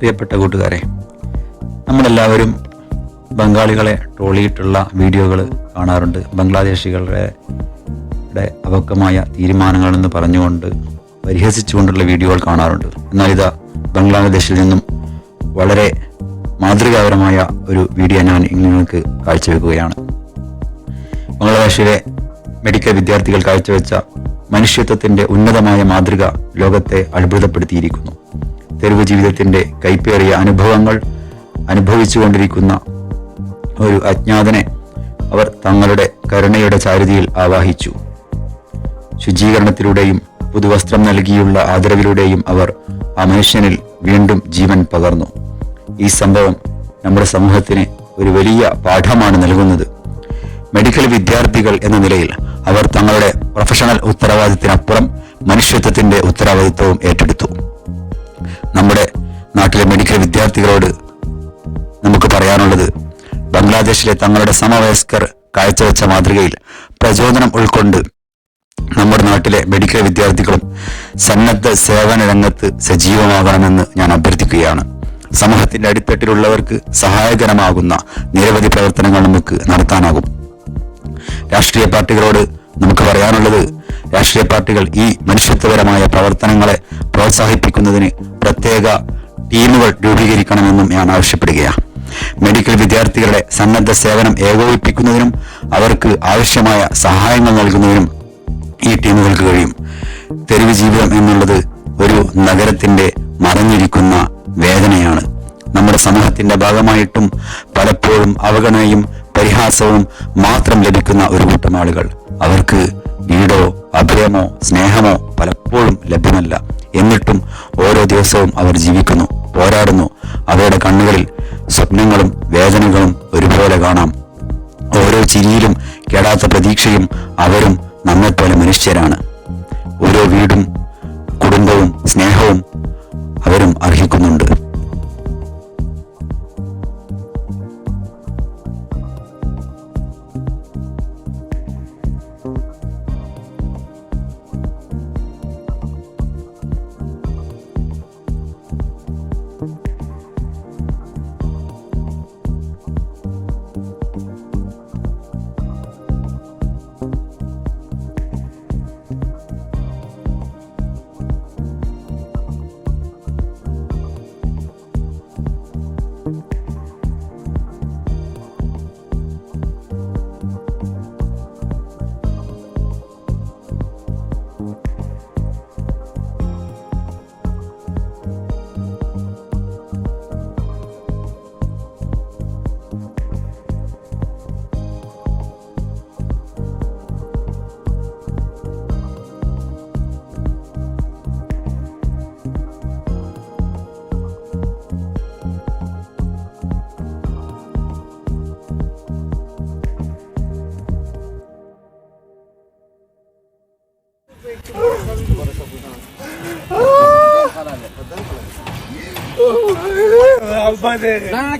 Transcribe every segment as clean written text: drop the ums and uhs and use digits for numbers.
പ്രിയപ്പെട്ട കൂട്ടുകാരെ, നമ്മളെല്ലാവരും ബംഗാളികളെ ട്രോളിയിട്ടുള്ള വീഡിയോകൾ കാണാറുണ്ട്. ബംഗ്ലാദേശികളുടെ അപക്വമായ തീരുമാനങ്ങളെന്ന് പറഞ്ഞുകൊണ്ട് പരിഹസിച്ചുകൊണ്ടുള്ള വീഡിയോകൾ കാണാറുണ്ട്. എന്നാൽ ഇതാ ബംഗ്ലാദേശിൽ നിന്നും വളരെ മാതൃകാപരമായ ഒരു വീഡിയോ ഞാൻ നിങ്ങൾക്ക് കാഴ്ചവെക്കുകയാണ്. ബംഗ്ലാദേശിലെ മെഡിക്കൽ വിദ്യാർത്ഥികൾ കാഴ്ചവെച്ച മനുഷ്യത്വത്തിന്റെ ഉന്നതമായ മാതൃക ലോകത്തെ അത്ഭുതപ്പെടുത്തിയിരിക്കുന്നു. തെരുവ് ജീവിതത്തിന്റെ കൈപ്പേറിയ അനുഭവങ്ങൾ അനുഭവിച്ചുകൊണ്ടിരിക്കുന്ന ഒരു അജ്ഞാതനെ അവർ തങ്ങളുടെ കരുണയുടെ ചാരുതയിൽ ആവാഹിച്ചു. ശുചീകരണത്തിലൂടെയും പുതുവസ്ത്രം നൽകിയുള്ള ആദരവിലൂടെയും അവർ ആ മനുഷ്യനിൽ വീണ്ടും ജീവൻ പകർന്നു. ഈ സംഭവം നമ്മുടെ സമൂഹത്തിന് ഒരു വലിയ പാഠമാണ് നൽകുന്നത്. മെഡിക്കൽ വിദ്യാർത്ഥികൾ എന്ന നിലയിൽ അവർ തങ്ങളുടെ പ്രൊഫഷണൽ ഉത്തരവാദിത്തത്തിനപ്പുറം മനുഷ്യത്വത്തിന്റെ ഉത്തരവാദിത്വവും ഏറ്റെടുത്തു. നമ്മുടെ നാട്ടിലെ മെഡിക്കൽ വിദ്യാർത്ഥികളോട് നമുക്ക് പറയാനുള്ളത്, ബംഗ്ലാദേശിലെ തങ്ങളുടെ സമവയസ്കർ കാഴ്ചവെച്ച മാതൃകയിൽ പ്രചോദനം ഉൾക്കൊണ്ട് നമ്മുടെ നാട്ടിലെ മെഡിക്കൽ വിദ്യാർത്ഥികളും സന്നദ്ധ സേവന രംഗത്ത് സജീവമാകണമെന്ന് ഞാൻ അഭ്യർത്ഥിക്കുകയാണ്. സമൂഹത്തിന്റെ അടിത്തട്ടിലുള്ളവർക്ക് സഹായകരമാകുന്ന നിരവധി പ്രവർത്തനങ്ങൾ നമുക്ക് നടത്താനാകും. രാഷ്ട്രീയ പാർട്ടികളോട് നമുക്ക് പറയാനുള്ളത്, രാഷ്ട്രീയ പാർട്ടികൾ ഈ മനുഷ്യത്വപരമായ പ്രവർത്തനങ്ങളെ പ്രോത്സാഹിപ്പിക്കുന്നതിന് പ്രത്യേക ടീമുകൾ രൂപീകരിക്കണമെന്നും ഞാൻ ആവശ്യപ്പെടുകയാണ്. മെഡിക്കൽ വിദ്യാർത്ഥികളുടെ സന്നദ്ധ സേവനം ഏകോപിപ്പിക്കുന്നതിനും അവർക്ക് ആവശ്യമായ സഹായങ്ങൾ നൽകുന്നതിനും ഈ ടീമുകൾക്ക് കഴിയും. തെരുവ് ജീവിതം എന്നുള്ളത് ഒരു നഗരത്തിന്റെ മറഞ്ഞിരിക്കുന്ന വേദനയാണ്. നമ്മുടെ സമൂഹത്തിന്റെ ഭാഗമായിട്ടും പലപ്പോഴും അവഗണനയും പരിഹാസവും മാത്രം ലഭിക്കുന്ന ഒരു കൂട്ടം ആളുകൾ. അവർക്ക് വീടോ അഭയമോ സ്നേഹമോ പലപ്പോഴും ലഭ്യമല്ല. എന്നിട്ടും ഓരോ ദിവസവും അവർ ജീവിക്കുന്നു, പോരാടുന്നു. അവരുടെ കണ്ണുകളിൽ സ്വപ്നങ്ങളും വേദനകളും ഒരുപോലെ കാണാം. ഓരോ ചിരിയിലും കേടാത്ത പ്രതീക്ഷയും. അവരും നമ്മെപ്പോലെ മനുഷ്യരാണ്. ഓരോ വീടും കുടുംബവും സ്നേഹവും അവരും അർഹിക്കുന്നുണ്ട്.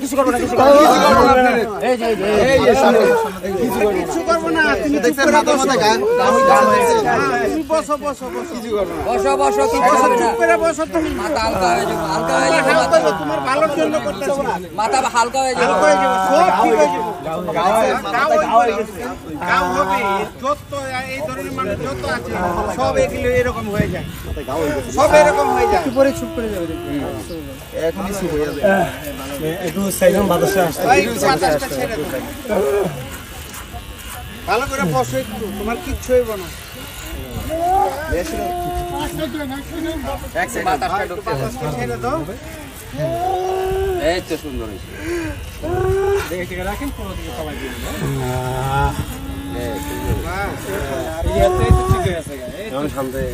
কিছু করবো না, কিছু করবো না, মাথা হালকা হয়ে যাবে, এই ধরনের মানুষ যত আছে সব এগুলো এরকম হয়ে যায়, সব এরকম হয়ে যায়, পরে চুপ করে যাবে। এখনই চুপ হয়ে যাবে, একটু সাইজন বাতাসে আসছে, ভালো করে বসো একটু, তোমার কিচ্ছু হইব না।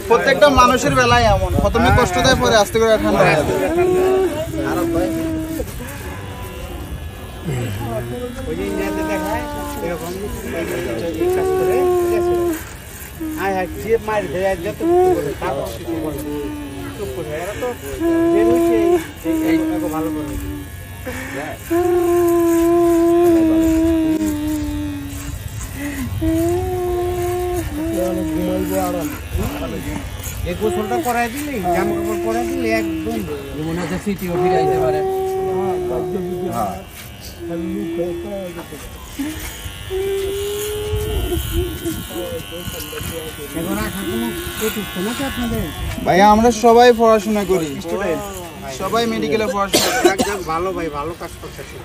প্রত্যেকটা মানুষের বেলায় এমন, প্রথমে কষ্ট দেয়, পরে আস্তে করে ঠান্ডা হয়ে যাবে। যে মার ধরে যত ভালো করে ঘুমাইবো আরাম। এই গোসলটা করাই দিলে, জামা কাপড় পরাই দিলে একদম মনে হচ্ছে সিটিও ফিরাইতে পারে। ভাই আমরা সবাই পড়াশোনা করি, সবাই মেডিকেলে পড়াশোনা করি। ভালো ভাই, ভালো কাজ করতেছি,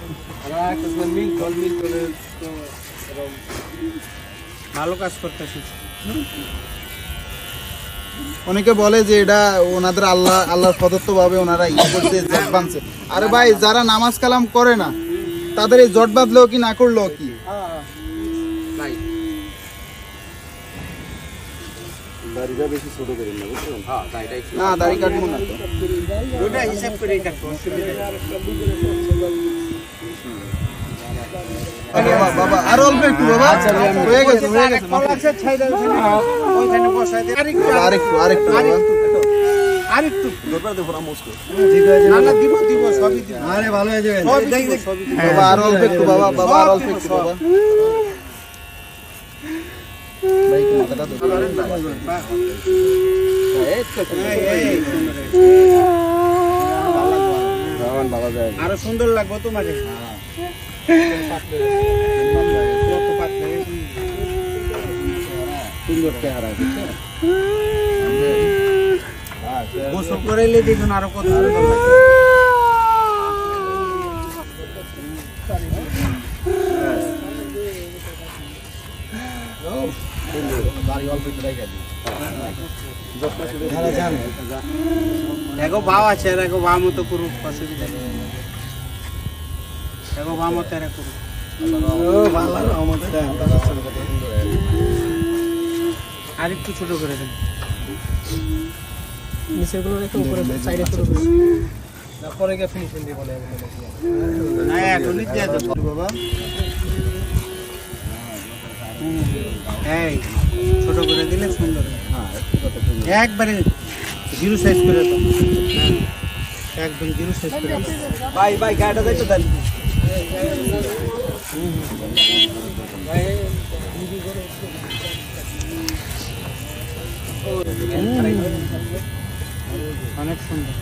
ভালো কাজ করতেছি। অনেকে বলে যে এটা ওনাদের আল্লাহর প্রদত্ত ভাবে ওনারা ইয়ে করছে, জট বাঁধছে। আরে ভাই, যারা নামাজ কালাম করে না তাদের এই জট বাঁধলেও কি না করলেও কি? না, দাড়ি কাটবো না তো। বাবা আরো অল্প একটু বাবা, হয়ে গেছে হয়ে গেছে। আরেকটু আরেকটু বাবা, আরেকটু আরে ভালো হয়ে যাবে বাবা, আরো অল্প একটু বাবা, বাবা আরো অল্প একটু বাবা। আরো সুন্দর লাগবে তোমাকে। গোসল করাইলে দেখুন আরো কত সুন্দর লাগে। দেখো ভাব আছে, দেখো ভাব মতো করুক, অসুবিধা নেই। দেখো ভাব মতো এরা করুক। আর একটু ছোট করে দেন, নিচেগুলো একটু উপরে সাইডে ছোট করে পরে গিয়ে ফিনিশিং দিয়ে বলে না, এখনই দিয়ে দেবো বাবা। এই ছোট করে দিলে সুন্দর, একবারে জিরো সাইজ করে দাও, একদম জিরো সাইজ করে। ভাই ভাই গাড়িটা দেখতে দেন। অনেক সুন্দর।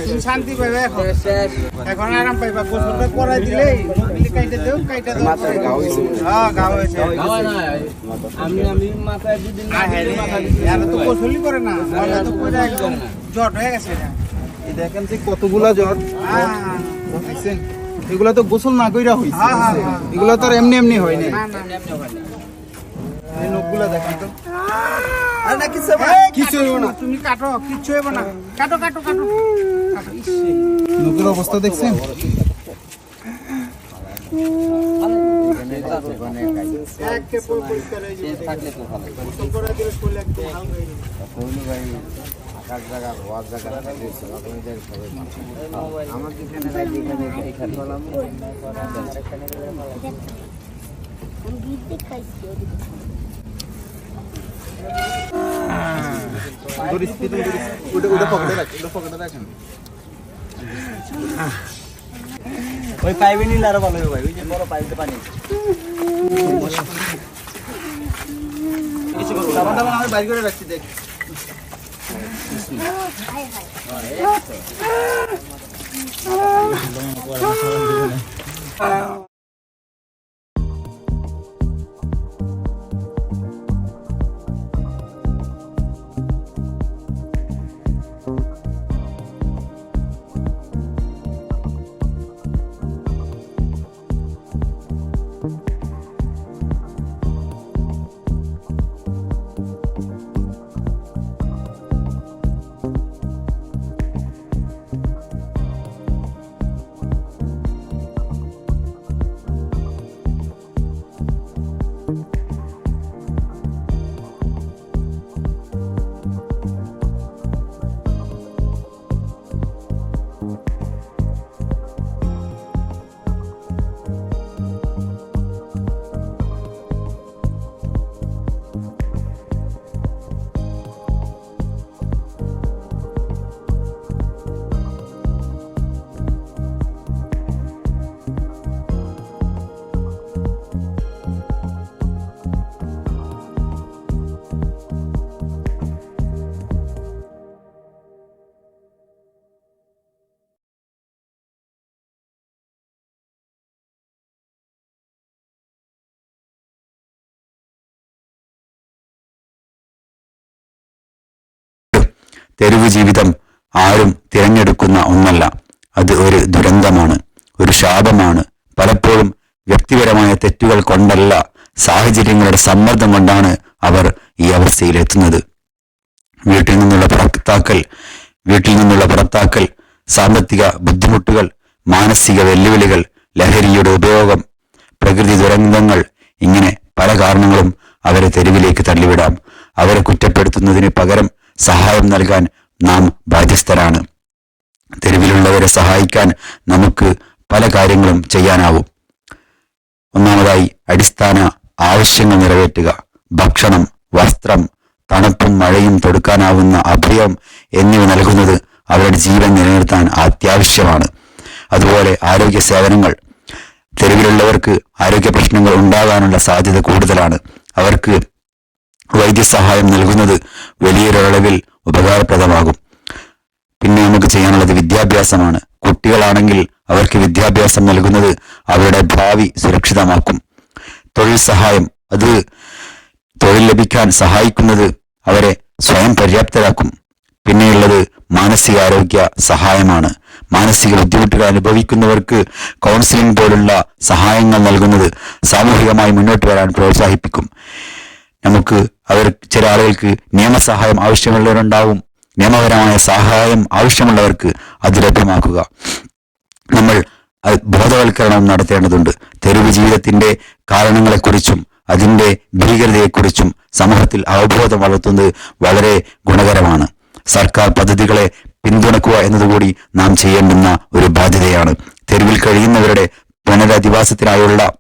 তুমি শান্তি পাবে এখন, এখন আরাম পাইবা। গোসলটা করাই দিলে কাইটা দেও, কাইটা দেও। হ্যাঁ গা হয়েছে, আমি তো গোসলই করে না, তো পুরো একদম জট হয়ে গেছে। দেখেন যে কতগুলা জট, দেখছেন? এগুলা তো গোসল না কইরা হইছে, এগুলা তো আর এমনি এমনি হয় না। এই নখগুলা দেখেন তো, আর না কিছু হইব না, তুমি কাটো, কিছু হইব না, কাটো কাটো কাটো কাটো। নখের অবস্থা দেখছেন? ওই পাইবে নিলে আরো ভালো হবে ভাই, ওই যে বড় পাইপে পানি আমি বাইর করে রাখছি। দেখ തെരുവ് ജീവിതം ആരും തിരഞ്ഞെടുക്കുന്ന ഒന്നല്ല. അത് ഒരു ദുരന്തമാണ്, ഒരു ശാപമാണ്. പലപ്പോഴും വ്യക്തിപരമായ തെറ്റുകൾ കൊണ്ടല്ല, സാഹചര്യങ്ങളുടെ സമ്മർദ്ദം കൊണ്ടാണ് അവർ ഈ അവസ്ഥയിൽ എത്തുന്നത്. വീട്ടിൽ നിന്നുള്ള പുറത്താക്കൽ, സാമ്പത്തിക ബുദ്ധിമുട്ടുകൾ, മാനസിക വെല്ലുവിളികൾ, ലഹരിയുടെ ഉപയോഗം, പ്രകൃതി ദുരന്തങ്ങൾ, ഇങ്ങനെ പല കാരണങ്ങളും അവരെ തെരുവിലേക്ക് തള്ളിവിടാം. അവരെ കുറ്റപ്പെടുത്തുന്നതിന് പകരം സഹായം നൽകാൻ നാം ബാധ്യസ്ഥരാണ്. തെരുവിലുള്ളവരെ സഹായിക്കാൻ നമുക്ക് പല കാര്യങ്ങളും ചെയ്യാനാവും. ഒന്നാമതായി അടിസ്ഥാന ആവശ്യങ്ങൾ നിറവേറ്റുക. ഭക്ഷണം, വസ്ത്രം, തണുപ്പും മഴയും തൊടുക്കാനാവുന്ന അഭയം എന്നിവ നൽകുന്നത് അവരുടെ ജീവൻ നിലനിർത്താൻ അത്യാവശ്യമാണ്. അതുപോലെ ആരോഗ്യ സേവനങ്ങൾ. തെരുവിലുള്ളവർക്ക് ആരോഗ്യ പ്രശ്നങ്ങൾ ഉണ്ടാകാനുള്ള സാധ്യത കൂടുതലാണ്. അവർക്ക് വൈദ്യസഹായം നൽകുന്നത് വലിയൊരളവിൽ ഉപകാരപ്രദമാകും. പിന്നെ നമുക്ക് ചെയ്യാനുള്ളത് വിദ്യാഭ്യാസമാണ്. കുട്ടികളാണെങ്കിൽ അവർക്ക് വിദ്യാഭ്യാസം നൽകുന്നത് അവരുടെ ഭാവി സുരക്ഷിതമാക്കും. തൊഴിൽ സഹായം, അത് തൊഴിൽ ലഭിക്കാൻ സഹായിക്കുന്നത് അവരെ സ്വയം പര്യാപ്തരാക്കും. പിന്നെയുള്ളത് മാനസികാരോഗ്യ സഹായമാണ്. മാനസിക ബുദ്ധിമുട്ടുകൾ അനുഭവിക്കുന്നവർക്ക് കൗൺസിലിംഗ് പോലുള്ള സഹായങ്ങൾ നൽകുന്നത് സാമൂഹികമായി മുന്നോട്ട് വരാൻ പ്രോത്സാഹിപ്പിക്കും. ചില ആളുകൾക്ക് നിയമസഹായം ആവശ്യമുള്ളവരുണ്ടാവും. നിയമപരമായ സഹായം ആവശ്യമുള്ളവർക്ക് അത് ലഭ്യമാക്കുക. നമ്മൾ ബോധവൽക്കരണം നടത്തേണ്ടതുണ്ട്. തെരുവ് ജീവിതത്തിന്റെ കാരണങ്ങളെക്കുറിച്ചും അതിന്റെ ഭീകരതയെക്കുറിച്ചും സമൂഹത്തിൽ അവബോധം വളർത്തുന്നത് വളരെ ഗുണകരമാണ്. സർക്കാർ പദ്ധതികളെ പിന്തുണക്കുക എന്നതുകൂടി നാം ചെയ്യേണ്ടുന്ന ഒരു ബാധ്യതയാണ്. തെരുവിൽ കഴിയുന്നവരുടെ പുനരധിവാസത്തിനായുള്ള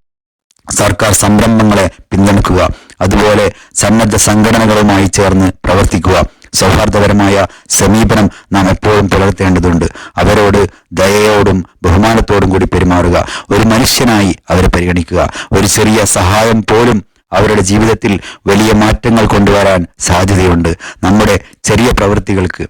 സർക്കാർ സംരംഭങ്ങളെ പിന്തുണക്കുക. അതുപോലെ സന്നദ്ധ സംഘടനകളുമായി ചേർന്ന് പ്രവർത്തിക്കുക. സൗഹാർദ്ദപരമായ സമീപനം നാം എപ്പോഴും പുലർത്തേണ്ടതുണ്ട്. അവരോട് ദയയോടും ബഹുമാനത്തോടും കൂടി പെരുമാറുക. ഒരു മനുഷ്യനായി അവരെ പരിഗണിക്കുക. ഒരു ചെറിയ സഹായം പോലും അവരുടെ ജീവിതത്തിൽ വലിയ മാറ്റങ്ങൾ കൊണ്ടുവരാൻ സാധ്യതയുണ്ട്. നമ്മുടെ ചെറിയ പ്രവൃത്തികൾക്ക്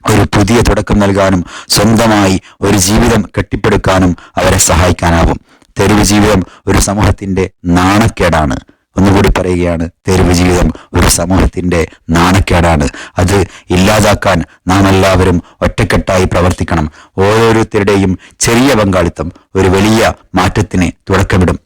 ഒരു പുതിയ തുടക്കം നൽകാനും സ്വന്തമായി ഒരു ജീവിതം കെട്ടിപ്പടുക്കാനും അവരെ സഹായിക്കാനാവും. തെരുവ് ജീവിതം ഒരു സമൂഹത്തിന്റെ നാണക്കേടാണ്. ഒന്നുകൂടി പറയുകയാണ്, തെരുവ് ജീവിതം ഒരു സമൂഹത്തിന്റെ നാണക്കേടാണ്. അത് ഇല്ലാതാക്കാൻ നാം എല്ലാവരും ഒറ്റക്കെട്ടായി പ്രവർത്തിക്കണം. ഓരോരുത്തരുടെയും ചെറിയ പങ്കാളിത്തം ഒരു വലിയ മാറ്റത്തിന് തുടക്കമിടും.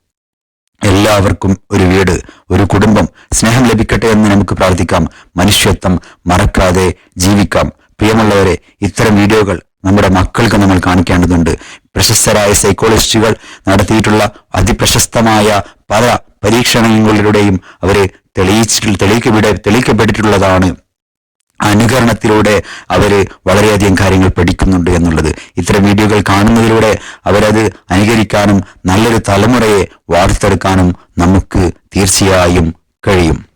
എല്ലാവർക്കും ഒരു വീട്, ഒരു കുടുംബം, സ്നേഹം ലഭിക്കട്ടെ എന്ന് നമുക്ക് പ്രാർത്ഥിക്കാം. മനുഷ്യത്വം മറക്കാതെ ജീവിക്കാം. പ്രിയമുള്ളവരെ, ഇത്തരം വീഡിയോകൾ നമ്മുടെ മക്കൾക്ക് നമ്മൾ കാണിക്കേണ്ടതുണ്ട്. പ്രശസ്തരായ സൈക്കോളജിസ്റ്റുകൾ നടത്തിയിട്ടുള്ള അതിപ്രശസ്തമായ പല പരീക്ഷണങ്ങളിലൂടെയും അവരെ തെളിയിക്കപ്പെട്ടിട്ടുള്ളതാണ്. അനുകരണത്തിലൂടെ അവര് വളരെയധികം കാര്യങ്ങൾ പഠിക്കുന്നുണ്ട് എന്നുള്ളത്. ഇത്തരം വീഡിയോകൾ കാണുന്നതിലൂടെ അവരത് അനുകരിക്കാനും നല്ലൊരു തലമുറയെ വാർത്തെടുക്കാനും നമുക്ക് തീർച്ചയായും കഴിയും.